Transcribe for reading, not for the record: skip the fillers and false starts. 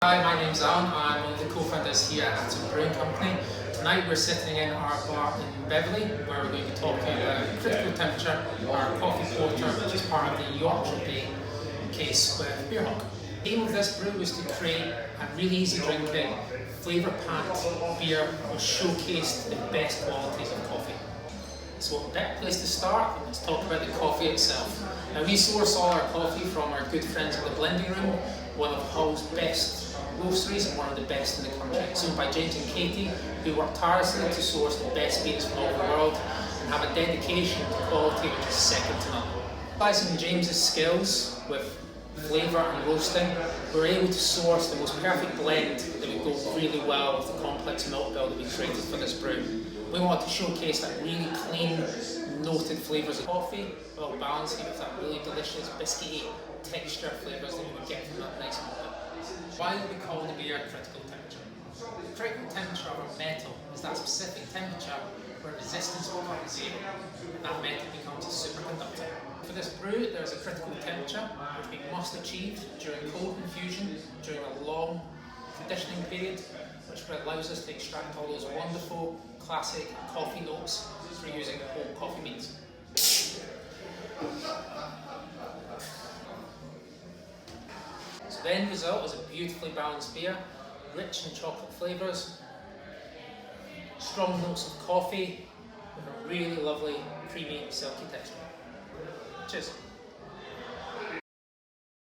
Hi, my name's Alan. I'm one of the co-founders here at Atom Brewing Company. Tonight we're sitting in our bar in Beverley, where we're going to be talking about Critical Temperature, our coffee porter, which is part of the Yorkshire Case with Beer Hog. The aim of this brew was to create a really easy drinking, flavour-packed beer which showcased the best qualities of coffee. So what better place to start? Let's talk about the coffee itself. Now we source all our coffee from our good friends at the Blending Room, one of Hull's best roasteries and one of the best in the country. It's owned by James and Katie, who work tirelessly to source the best beers from all over the world and have a dedication to quality which is second to none. Utilizing James's skills with flavour and roasting, we're able to source the most perfect blend that would go really well with the complex milk bill that we created for this brew. We want to showcase that really clean, noted flavours of coffee, while balancing with that really delicious biscuity texture flavours that you would get from that nice milk bill. Why do we call the beer critical temperature? The critical temperature of a metal is that specific temperature where resistance becomes zero, and that metal becomes a superconductor. For this brew, there is a critical temperature which we must achieve during cold infusion, during a long conditioning period, which allows us to extract all those wonderful classic coffee notes through using whole coffee beans. So the end result is a beautifully balanced beer, rich in chocolate flavours, strong notes of coffee, with a really lovely, creamy, silky texture. Cheers.